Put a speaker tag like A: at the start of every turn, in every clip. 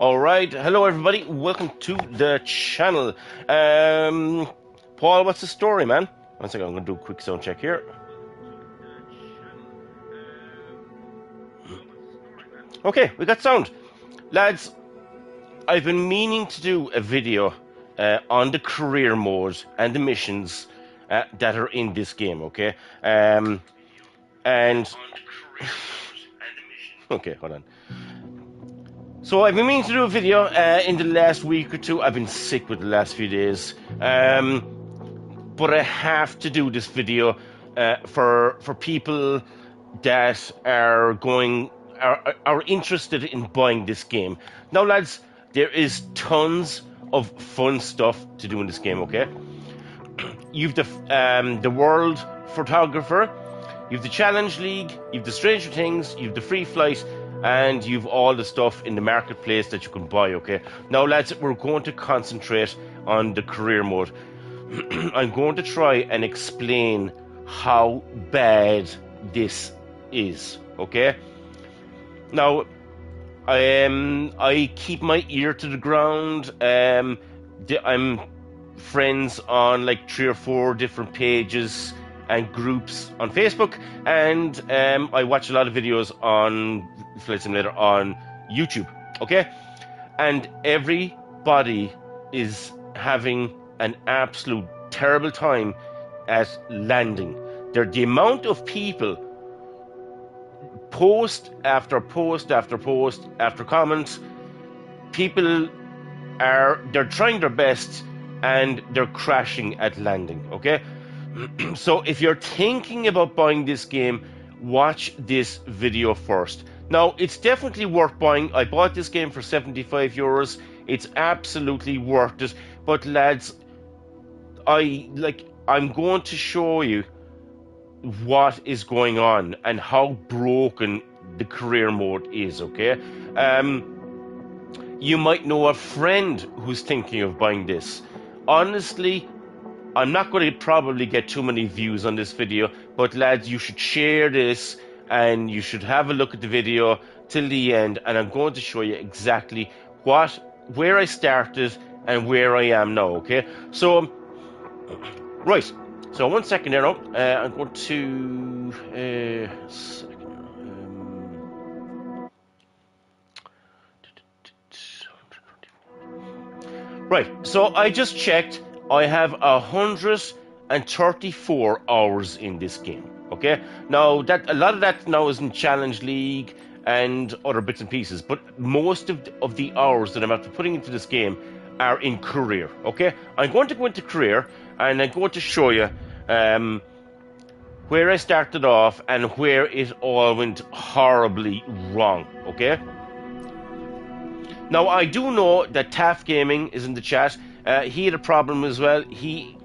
A: All right, hello everybody. Welcome to the channel. Paul, what's the story, man? One second, I'm gonna do a quick sound check here. Okay, we got sound, lads. I've been meaning to do a video on the career mode and the missions that are in this game. Okay, and okay, hold on. So I've been meaning to do a video in the last week or two. I've been sick with the last few days, but I have to do this video for people that are interested in buying this game. Now, lads, there is tons of fun stuff to do in this game. Okay, you've the world photographer, you've the challenge league, you've the Stranger Things, you've the free flight, and you've all the stuff in the marketplace that you can buy. Okay, now lads, we're going to concentrate on the career mode. I'm going to try and explain how bad this is. Okay, now I keep my ear to the ground. I'm friends on like 3 or 4 different pages and groups on Facebook, and I watch a lot of videos on Flight Simulator on YouTube. Okay, and everybody is having an absolute terrible time at landing. The amount of people, post after post after post after comment, people they're trying their best and they're crashing at landing. Okay, so if you're thinking about buying this game, watch this video first. Now, it's definitely worth buying. I bought this game for €75. It's absolutely worth it. But lads, I'm going to show you what is going on and how broken the career mode is. Okay, you might know a friend who's thinking of buying this. Honestly, I'm not going to probably get too many views on this video, but lads, you should share this and you should have a look at the video till the end, and I'm going to show you exactly where I started and where I am now. Okay, so right, so 1 second there now. I'm going to right, so I just checked. I have 134 hours in this game. Okay, now that a lot of that now is in Challenge League and other bits and pieces, but most of the hours that I'm after putting into this game are in career. Okay, I'm going to go into career and I'm going to show you where I started off and where it all went horribly wrong. Okay, now I do know that Taff Gaming is in the chat. He had a problem as well. He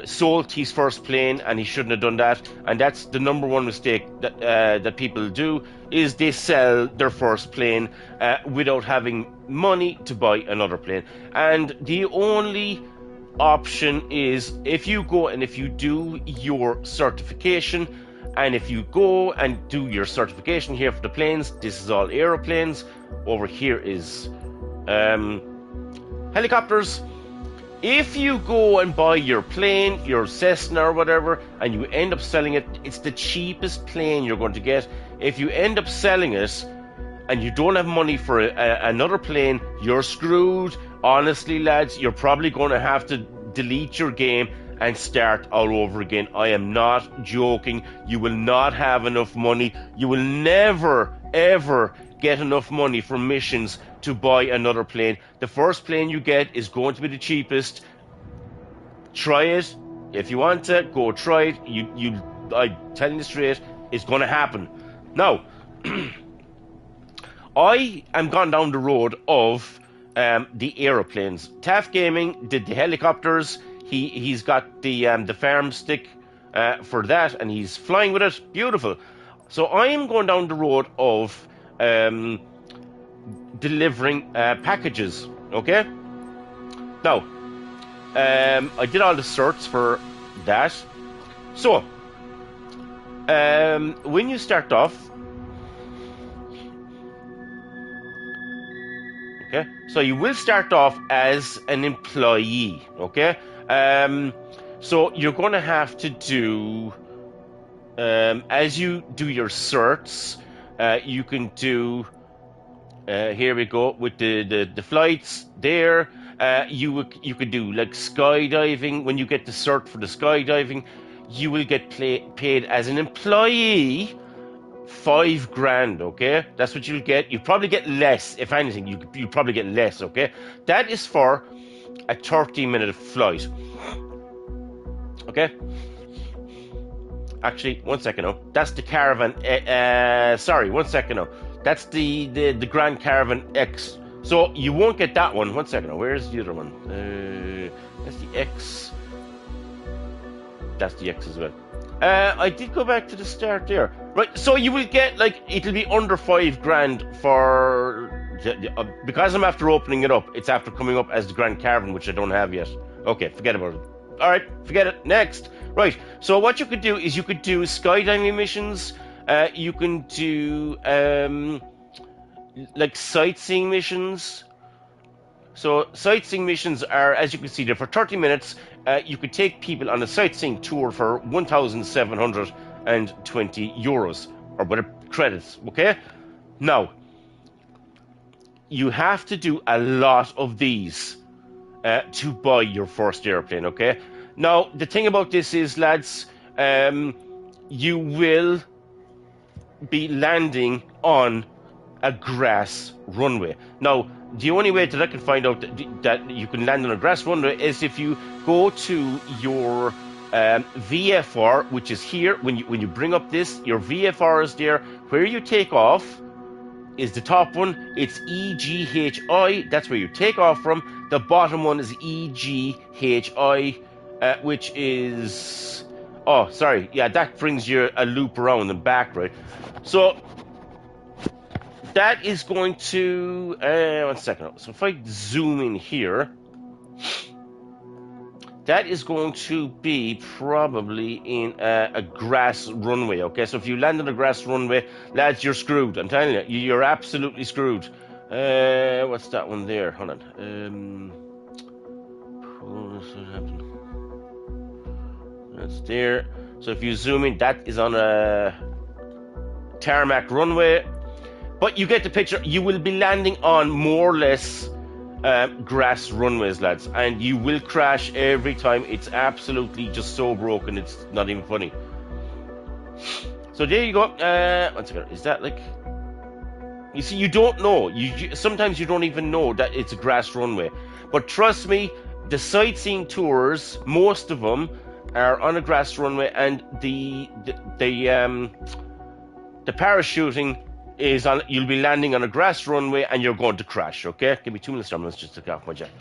A: sold his first plane, and he shouldn't have done that. And that's the number one mistake that people do, is they sell their first plane without having money to buy another plane. And the only option is if you go and if you do your certification, and if you go and do your certification here for the planes, this is all aeroplanes. Over here is helicopters. If you go and buy your plane, your Cessna or whatever, and you end up selling it, it's the cheapest plane you're going to get. If you end up selling it and you don't have money for another plane, you're screwed. Honestly, lads, you're probably going to have to delete your game and start all over again. I am not joking. You will not have enough money. You will never, ever get enough money from missions to buy another plane. The first plane you get is going to be the cheapest. Try it. If you want to, go try it. I'm telling you straight, it's going to happen. Now, I am gone down the road of the aeroplanes. Taff Gaming did the helicopters. He's got the farm stick for that, and he's flying with it. Beautiful. So I am going down the road of delivering packages. Okay. Now, I did all the certs for that. So, when you start off, Okay, so you will start off as an employee. Okay, so you're going to have to do as you do your certs. You can do. Here we go with the flights there. You could do like skydiving. When you get the cert for the skydiving, you will get paid as an employee $5,000. Okay, that's what you'll get. You probably get less, if anything. You probably get less. Okay, that is for a 30-minute flight. Okay. Actually, 1 second now. That's the Caravan. Sorry, 1 second now. That's the Grand Caravan X. So you won't get that one. 1 second now. Where's the other one? That's the X. That's the X as well. I did go back to the start there. Right. So you will get like it'll be under $5,000 for because I'm after opening it up. It's after coming up as the Grand Caravan, which I don't have yet. Okay, forget about it. All right, forget it. Next. Right, so what you could do is you could do skydiving missions, you can do like sightseeing missions. So sightseeing missions are, as you can see, they're for 30 minutes. You could take people on a sightseeing tour for 1,720 euros or whatever credits, okay? Now, you have to do a lot of these to buy your first airplane, okay? Now, the thing about this is, lads, you will be landing on a grass runway. Now, the only way that I can find out that you can land on a grass runway is if you go to your VFR, which is here. When you bring up this, your VFR is there. Where you take off is the top one. It's EGHI. That's where you take off from. The bottom one is EGHI. Which is, oh, sorry, yeah, that brings you a loop around and back, right? So that is going to, 1 second. So if I zoom in here, that is going to be probably in a grass runway, okay? So if you land on a grass runway, lads, you're screwed. I'm telling you, you're absolutely screwed. What's that one there? Hold on. That's there. So if you zoom in, that is on a tarmac runway. But you get the picture. You will be landing on more or less grass runways, lads. And you will crash every time. It's absolutely just so broken. It's not even funny. So there you go. 1 second. Is that like... You see, you don't know. Sometimes you don't even know that it's a grass runway. But trust me, the sightseeing tours, most of them, are on a grass runway, and the parachuting is on. You'll be landing on a grass runway, and you're going to crash. Okay, give me 2 minutes. Let's just take off my jacket.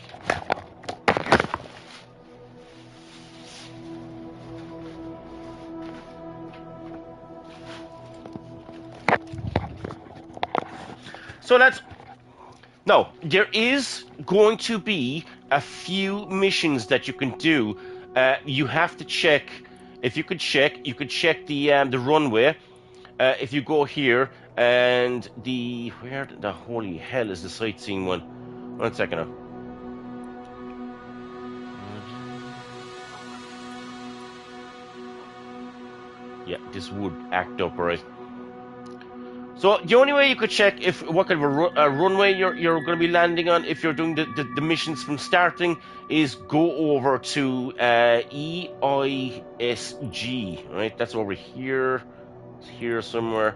A: So that's now. There is going to be a few missions that you can do. You have to check. If you could check, you could check the runway. If you go here and where the holy hell is the sightseeing one? 1 second now. Yeah, this would act up, right? So the only way you could check what kind of a runway you're going to be landing on if you're doing the missions from starting is go over to EISG, right? That's over here. It's here somewhere.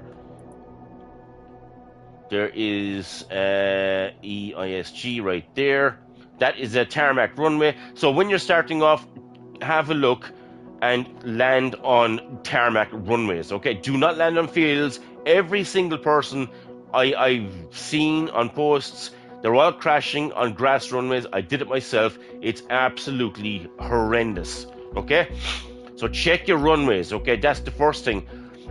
A: There is EISG right there. That is a tarmac runway. So when you're starting off, have a look and land on tarmac runways, okay? Do not land on fields. Every single person I've seen on posts, they're all crashing on grass runways. I did it myself. It's absolutely horrendous, okay? So check your runways, okay? That's the first thing.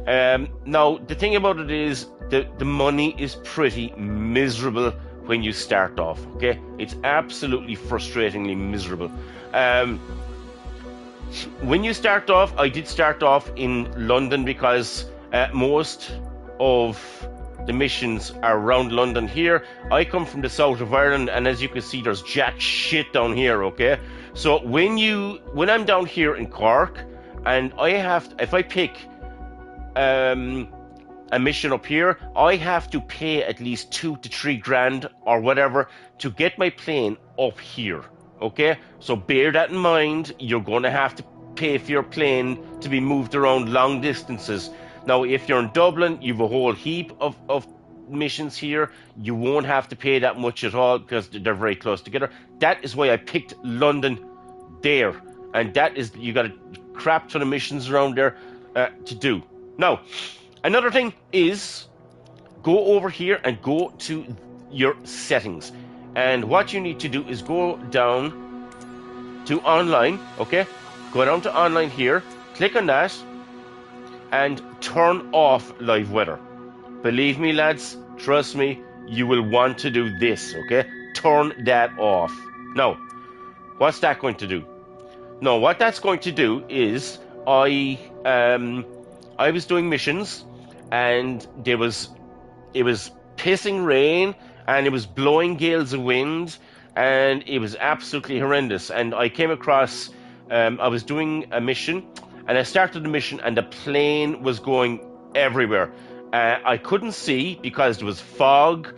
A: Now, the thing about it is the money is pretty miserable when you start off, okay? It's absolutely frustratingly miserable. When you start off, I did start off in London because most of the missions are around London here. I come from the south of Ireland, and as you can see, there's jack shit down here, okay? So when I'm down here in Cork, and if I pick a mission up here, I have to pay at least 2 to 3 grand or whatever to get my plane up here, okay? So bear that in mind. You're going to have to pay for your plane to be moved around long distances. Now, if you're in Dublin, you've a whole heap of missions here. You won't have to pay that much at all because they're very close together. That is why I picked London there. And that is, you got a crap ton of missions around there to do. Now, another thing is, go over here and go to your settings. And what you need to do is go down to online, okay? Go down to online here, click on that, and turn off live weather. Believe me, lads, trust me, you will want to do this, okay? Turn that off. Now, what's that going to do? Now, what that's going to do is, I was doing missions, and it was pissing rain, and it was blowing gales of wind, and it was absolutely horrendous. And I came across, I was doing a mission, and I started the mission, and the plane was going everywhere. I couldn't see because there was fog,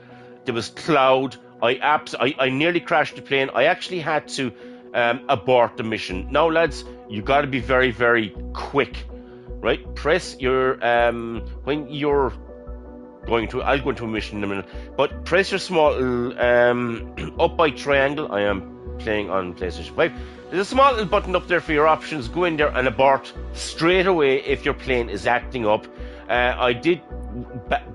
A: there was cloud. I nearly crashed the plane. I actually had to abort the mission. Now, lads, you got to be very, very quick, right? Press your when you're going to. I'll go into a mission in a minute, but press your small up by triangle. I am playing on PlayStation 5. There's a small little button up there for your options. Go in there and abort straight away if your plane is acting up. I did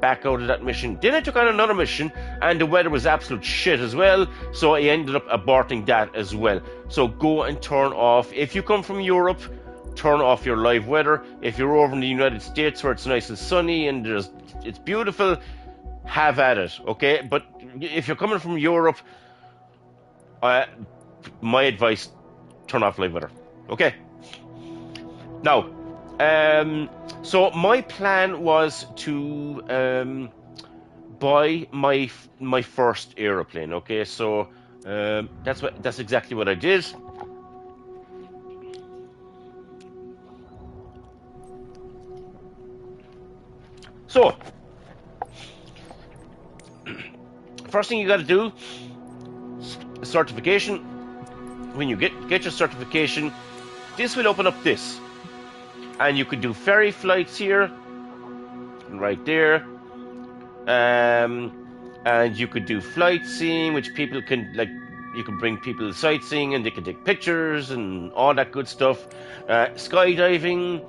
A: back out of that mission. Then I took on another mission, and the weather was absolute shit as well, so I ended up aborting that as well. So go and turn off. If you come from Europe, turn off your live weather. If you're over in the United States where it's nice and sunny and it's beautiful, have at it, okay? But if you're coming from Europe, my advice, turn off live weather, okay? Now, so my plan was to buy my first aeroplane, okay? So that's exactly what I did. So, first thing you got to do, certification. When you get your certification, this will open up this, and you could do ferry flights here, right there, and you could do flight seeing, which people can, like, you can bring people sightseeing and they can take pictures and all that good stuff. Skydiving.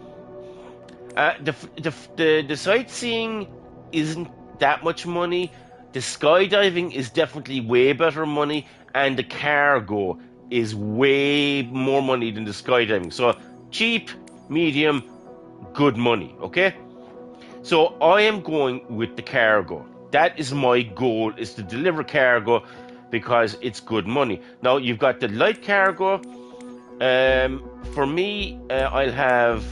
A: The sightseeing isn't that much money. The skydiving is definitely way better money, and the cargo is way more money than the skydiving. So cheap, medium, good money, okay? So I am going with the cargo. That is my goal, is to deliver cargo because it's good money. Now, you've got the light cargo. For me, I'll have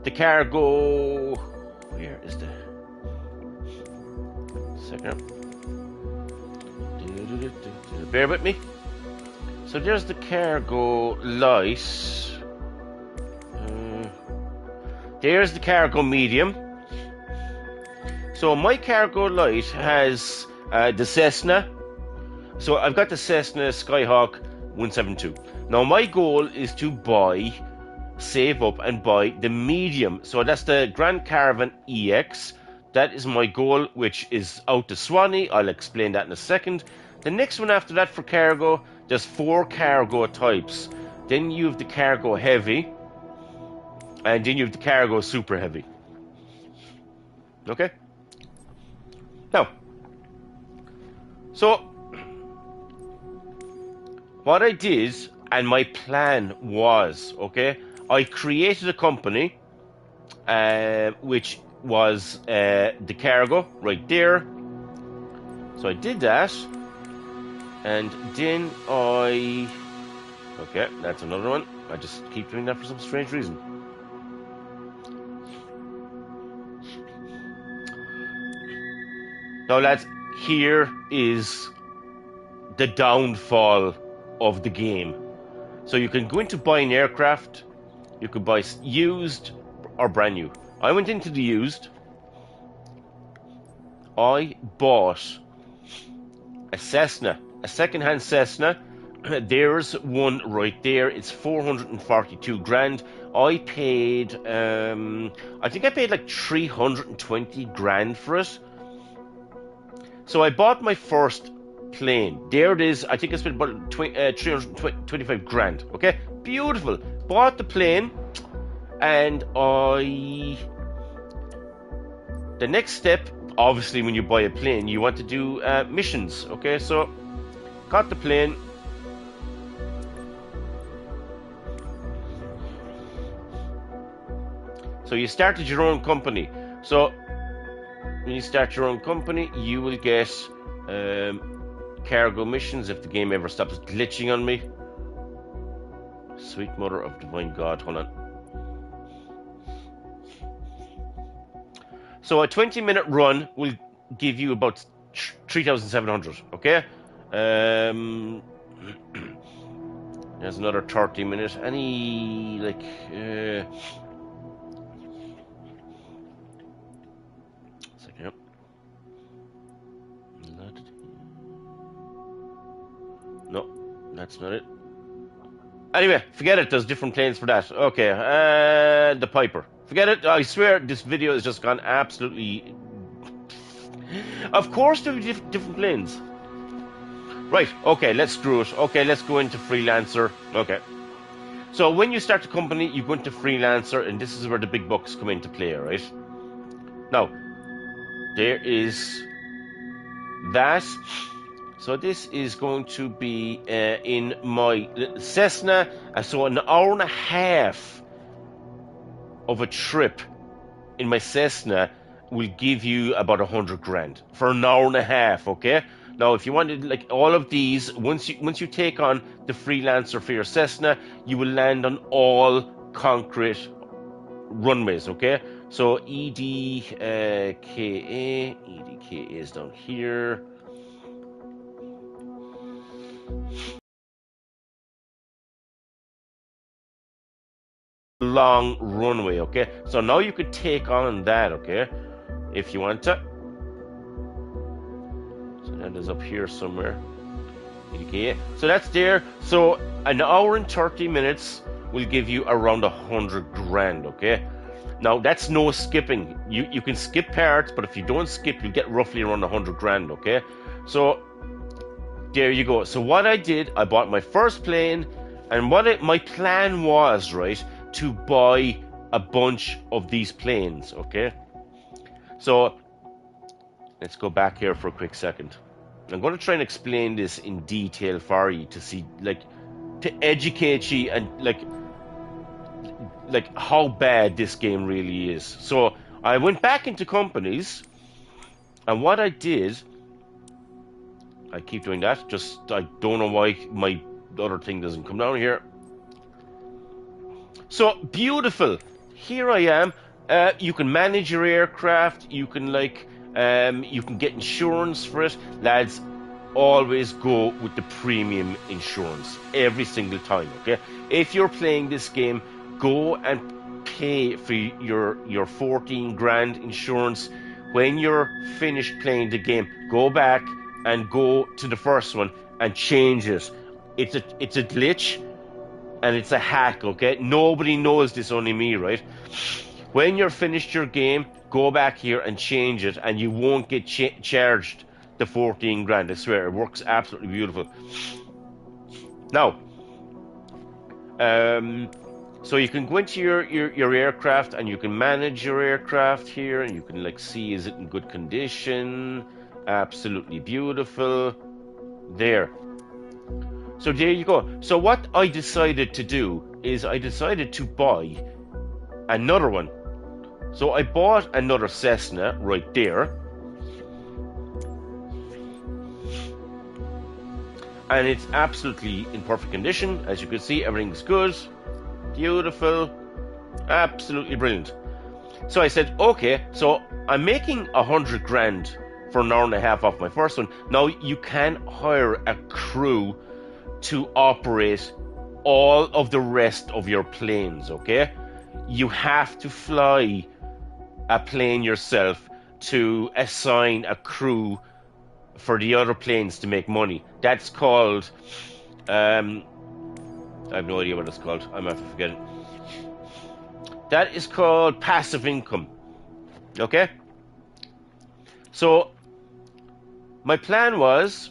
A: the cargo. Where is the second? Bear with me. So there's the cargo light. There's the cargo medium. So my cargo light has the Cessna. So I've got the Cessna Skyhawk 172. Now my goal is to save up and buy the medium. So that's the Grand Caravan EX. That is my goal, which is out to Swanee. I'll explain that in a second. The next one after that for cargo, there's 4 cargo types. Then you have the cargo heavy, and then you have the cargo super heavy. Okay? Now, so what I did, and my plan was, okay, I created a company, which was the cargo right there. So I did that, and then okay, that's another one. I just keep doing that for some strange reason. Now, lads, here is the downfall of the game. So you can go into buying aircraft. You could buy used or brand new. I went into the used. I bought a Cessna, a second-hand Cessna. There's one right there. It's 442 grand. I paid, I think I paid like 320 grand for it. So I bought my first plane. There it is. I think I spent about 325 grand. Okay, beautiful. Bought the plane, and the next step, obviously, when you buy a plane, you want to do missions. Okay, so got the plane. So you started your own company. So when you start your own company, you will get cargo missions if the game ever stops glitching on me. Sweet mother of divine God, hold on. So a 20-minute run will give you about 3,700, okay? There's another 30 minutes. Any, like, second. No, that's not it. Anyway, forget it. There's different planes for that. Okay, the Piper. Forget it. I swear this video has just gone absolutely... Of course there are different planes. Right, okay, let's screw it. Okay, let's go into Freelancer. Okay. So when you start a company, you go into Freelancer, and this is where the big bucks come into play, right? Now, there is that. So this is going to be in my little Cessna. So an hour and a half of a trip in my Cessna will give you about 100 grand for an hour and a half, okay? Now, if you wanted like all of these, once you take on the Freelancer for your Cessna, you will land on all concrete runways, okay? So EDKA is down here. Long runway, okay? So now you could take on that, okay? If you want to. So that is up here somewhere. Okay, so that's there. So an hour and 30 minutes will give you around 100 grand, okay? Now that's no skipping. You can skip parts, but if you don't skip, you get roughly around 100 grand, okay? So there you go. So what I did, I bought my first plane, and my plan was, right, to buy a bunch of these planes, okay? So let's go back here for a quick second. I'm going to try and explain this in detail for you to see, like, to educate you and like how bad this game really is. So I went back into companies, and what I did, I keep doing that, just I don't know why my other thing doesn't come down here. So beautiful. Here I am. You can manage your aircraft. You can you can get insurance for it. Lads, always go with the premium insurance every single time, okay? If you're playing this game, go and pay for your 14 grand insurance. When you're finished playing the game, go back and go to the first one and change it. It's a glitch and it's a hack, okay? Nobody knows this, only me, right? When you're finished your game, go back here and change it, and you won't get charged the 14 grand. I swear, it works absolutely beautiful. Now, so you can go into your aircraft, and you can manage your aircraft here, and you can like see, is it in good condition? Absolutely beautiful. There. So there you go. So what I decided to do is I decided to buy another one. So I bought another Cessna right there. And it's absolutely in perfect condition. As you can see, everything's good. Beautiful. Absolutely brilliant. So I said, okay, so I'm making 100 grand for an hour and a half off my first one. Now, you can hire a crew to operate all of the rest of your planes, okay? You have to fly a plane yourself to assign a crew for the other planes to make money. That's called, I have no idea what it's called. I'm after forgetting. That is called passive income, okay? So, my plan was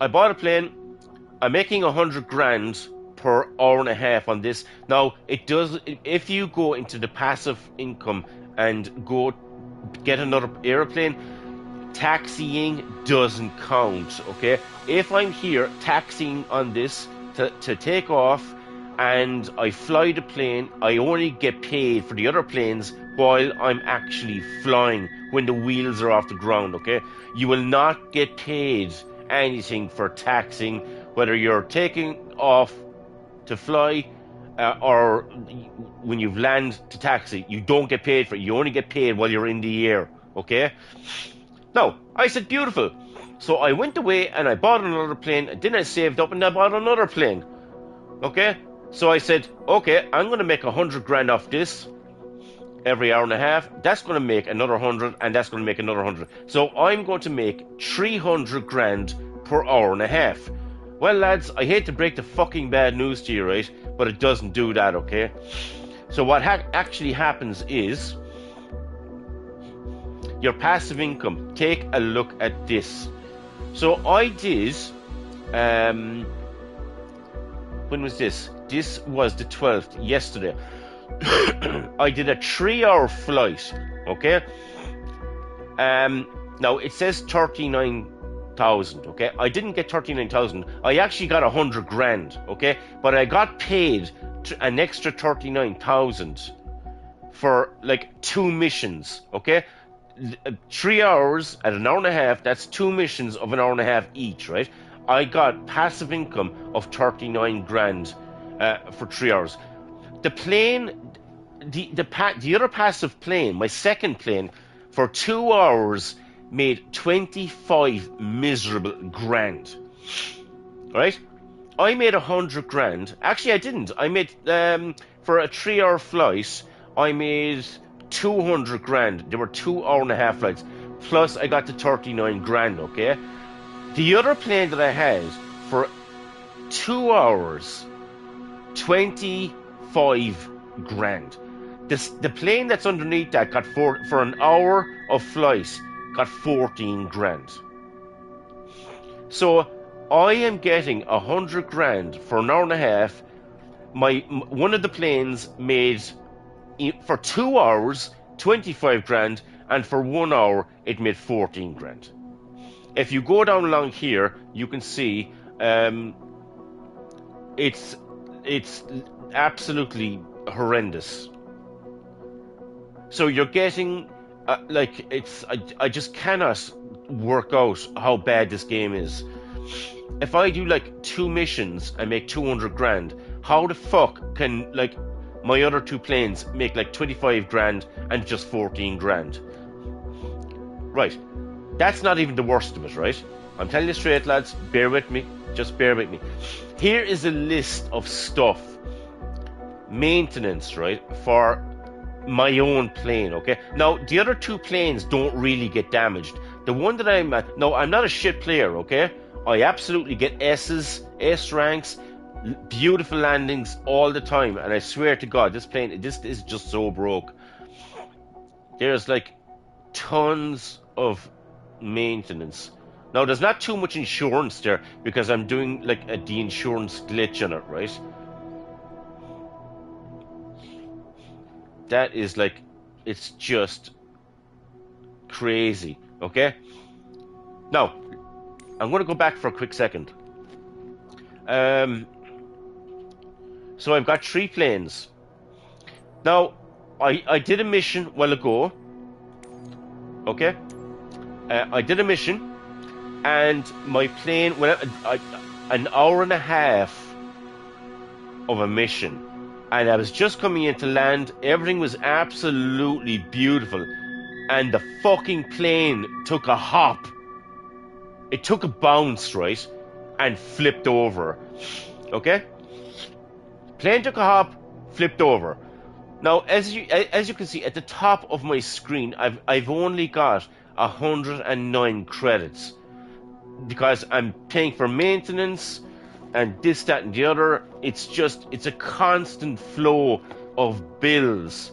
A: I bought a plane. I'm making 100 grand per hour and a half on this. Now, if you go into the passive income and go get another airplane, taxiing doesn't count, okay? If I'm here taxiing on this to take off and I fly the plane, I only get paid for the other planes while I'm actually flying, when the wheels are off the ground, okay? You will not get paid anything for taxiing, whether you're taking off to fly or when you've landed to taxi. You don't get paid for it. You only get paid while you're in the air, okay? Now, I said, beautiful. So I went away and I bought another plane, and then I saved up and I bought another plane, okay? So I said, okay, I'm going to make 100 grand off this every hour and a half. That's going to make another 100, and that's going to make another 100. So I'm going to make 300 grand per hour and a half. Well, lads, I hate to break the fucking bad news to you, right? But it doesn't do that, okay? So what actually happens is your passive income. Take a look at this. So I did, when was this? This was the 12th, yesterday. I did a 3-hour flight, okay? Now, it says 39,000, okay? I didn't get 39,000. I actually got 100 grand, okay? But I got paid an extra 39,000 for, like, 2 missions, okay? 3 hours at an hour and a half, that's 2 missions of an hour and a half each, right? I got passive income of 39 grand for 3 hours. The plane, the other passive plane, my second plane, for 2 hours made 25 miserable grand, right? I made 100 grand. Actually, I didn't. I made, for a 3-hour flight, I made 200 grand. There were 2 hour and a half flights. Plus, I got to 39 grand, okay? The other plane that I had for 2 hours, 25 grand. The plane that's underneath that got for an hour of flight got 14 grand. So I am getting 100 grand for an hour and a half. One of the planes made, for 2 hours, 25 grand, and for 1 hour it made 14 grand. If you go down along here, you can see it's absolutely horrendous. So you're getting I just cannot work out how bad this game is. If I do like 2 missions and make 200 grand, how the fuck can like my other 2 planes make like 25 grand and just 14 grand? Right. That's not even the worst of it, right? I'm telling you straight, lads, bear with me. Just bear with me. Here is a list of stuff. Maintenance, right, for my own plane, okay? Now, the other 2 planes don't really get damaged. The one that I'm at... No, I'm not a shit player, okay? I absolutely get S ranks, beautiful landings all the time, and I swear to God, this is just so broke. There's, like, tons of maintenance. Now, there's not too much insurance there, because I'm doing, like, the insurance glitch on it, right? That is like, it's just crazy, okay? Now, I'm going to go back for a quick second. So I've got 3 planes. Now, I did a mission a while ago, okay? I did a mission, and my plane, an hour and a half of a mission. And I was just coming in to land. Everything was absolutely beautiful. and the fucking plane took a hop. It took a bounce, right, and flipped over. Okay? Plane took a hop, flipped over. Now, as you can see at the top of my screen, I've only got 109 credits because I'm paying for maintenance and this, that, and the other. It's a constant flow of bills.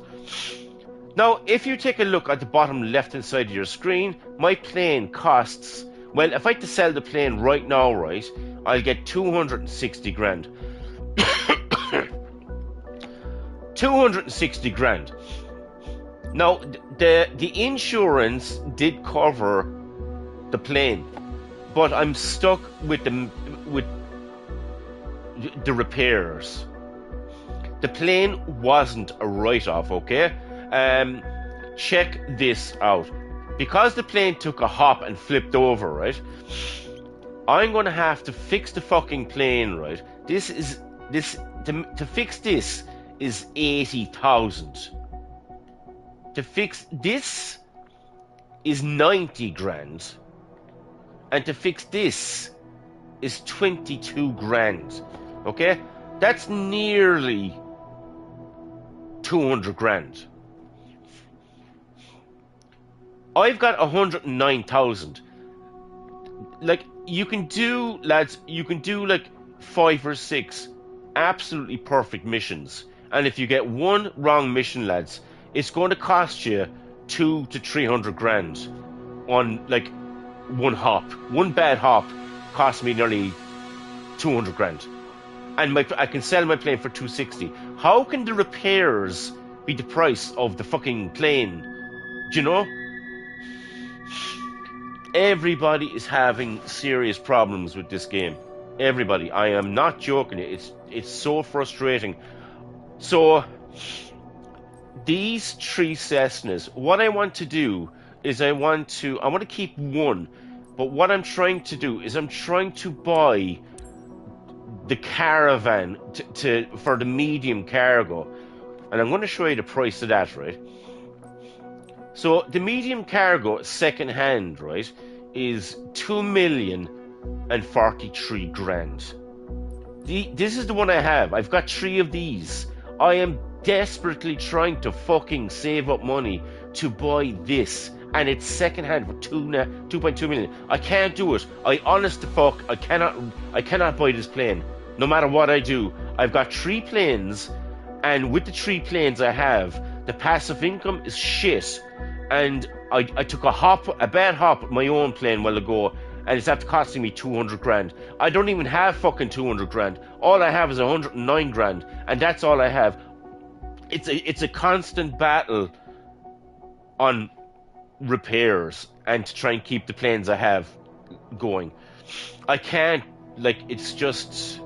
A: Now, if you take a look at the bottom left-hand side of your screen, my plane costs, well, if I had to sell the plane right now, right, I'll get 260 grand. 260 grand. Now, the insurance did cover the plane, but I'm stuck with the repairs. The plane wasn't a write-off, okay? Check this out. Because the plane took a hop and flipped over, right? I'm gonna have to fix the fucking plane, right? To fix this is 80,000. To fix this is 90 grand. And to fix this is 22 grand. Okay? That's nearly 200 grand. I've got 109,000. Like, you can do, lads, like 5 or 6 absolutely perfect missions. And if you get one wrong mission, lads, it's going to cost you 200 to 300 grand on, like, one hop. One bad hop cost me nearly 200 grand. And I can sell my plane for 260. How can the repairs be the price of the fucking plane? Do you know? Everybody is having serious problems with this game. Everybody. I am not joking. It's so frustrating. So, these 3 Cessnas, what I want to do is I want to keep one, but what I'm trying to do is I'm trying to buy the Caravan for the medium cargo, and I'm going to show you the price of that, right? So the medium cargo second hand, right, is 2,043 grand. This is the one I have. I've got 3 of these. I am desperately trying to fucking save up money to buy this, and it's second hand for 2.2 million. I can't do it. I honest to fuck, I cannot buy this plane. No matter what I do. I've got 3 planes, and with the 3 planes I have, the passive income is shit. And I took a bad hop with my own plane a while ago, and it's after costing me 200 grand. I don't even have fucking 200 grand. All I have is 109 grand, and that's all I have. It's a constant battle on repairs and to try and keep the planes I have going. I can't, like, it's just,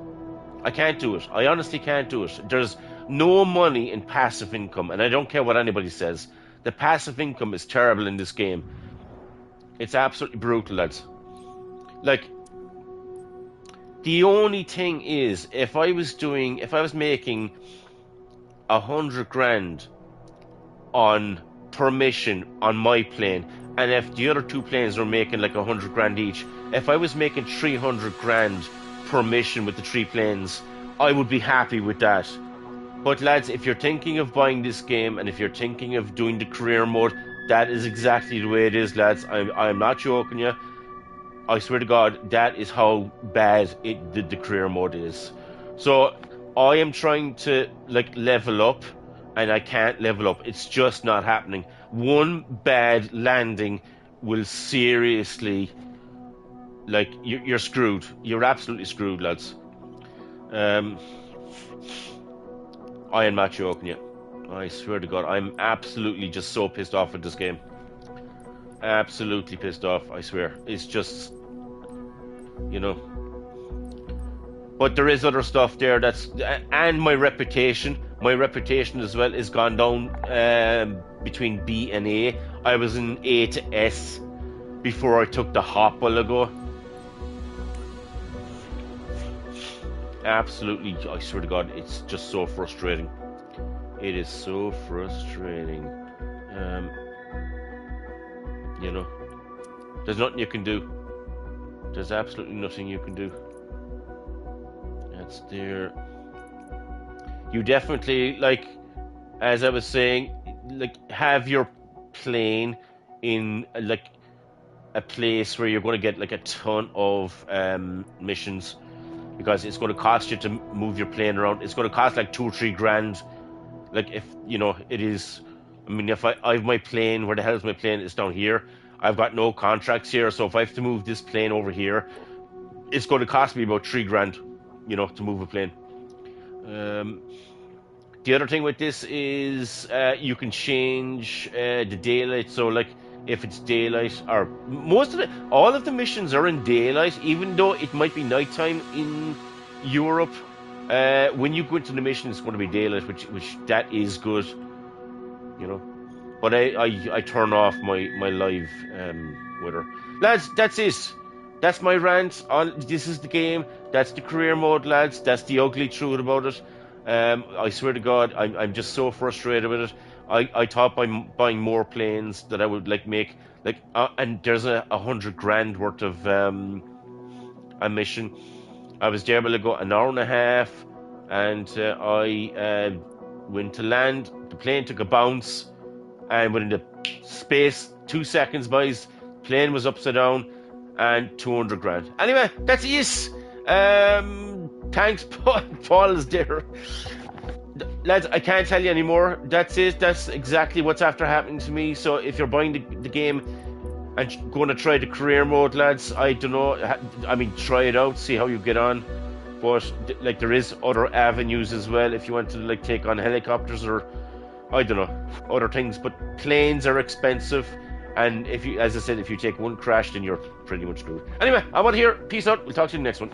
A: I can't do it. I honestly can't do it. There's no money in passive income, and I don't care what anybody says. The passive income is terrible in this game. It's absolutely brutal, lads. Like, the only thing is, if I was making 100 grand per mission on my plane, and if the other 2 planes were making like 100 grand each, if I was making 300 grand per mission with the 3 planes, I would be happy with that. But lads, if you're thinking of buying this game, and if you're thinking of doing the career mode, that is exactly the way it is, lads. I'm not joking you. I swear to God, that is how bad the career mode is. So I am trying to, like, level up, and I can't level up. It's just not happening. One bad landing will seriously, like, you're screwed. You're absolutely screwed, lads. I am not joking you. I swear to God, I'm absolutely just so pissed off with this game. Absolutely pissed off, I swear. It's just, you know. But there is other stuff there that's, and my reputation as well is gone down between B and A. I was in A to S before I took the hop a while ago. Absolutely, I swear to God, it's just so frustrating. It is so frustrating. You know, there's nothing you can do. There's absolutely nothing you can do. That's there. You definitely, like, as I was saying, like, have your plane in like a place where you're going to get like a ton of missions, because it's going to cost you to move your plane around. It's going to cost like 2 or 3 grand. Like, if you know it is, I mean, if I have my plane, where the hell is my plane? It's down here. I've got no contracts here, so if I have to move this plane over here, it's going to cost me about 3 grand, to move a plane. Um, the other thing with this is you can change the daylight. So, like, if it's daylight, or all of the missions are in daylight, even though it might be nighttime in Europe. When you go into the mission, it's going to be daylight, which that is good, you know. But I turn off my live with her. Lads, that's it. That's my rant on this is the game. That's the career mode, lads. That's the ugly truth about it. I swear to God, I'm just so frustrated with it. I thought by buying more planes that I would like make like and there's 100 grand worth of a mission. I was able to go an hour and a half, and I went to land. The plane took a bounce, and within the space 2 seconds, boys, plane was upside down, and 200 grand. Anyway, that's it. Thanks, Paul is there. Lads, I can't tell you anymore. That's it. That's exactly what's after happening to me. So if you're buying the game and going to try the career mode, lads, I don't know. I mean, try it out, see how you get on. But like, there is other avenues as well if you want to like take on helicopters or I don't know, other things. But planes are expensive, and if you, as I said, if you take one crash, then you're pretty much screwed. Anyway, I'm out of here. Peace out. We'll talk to you in the next one.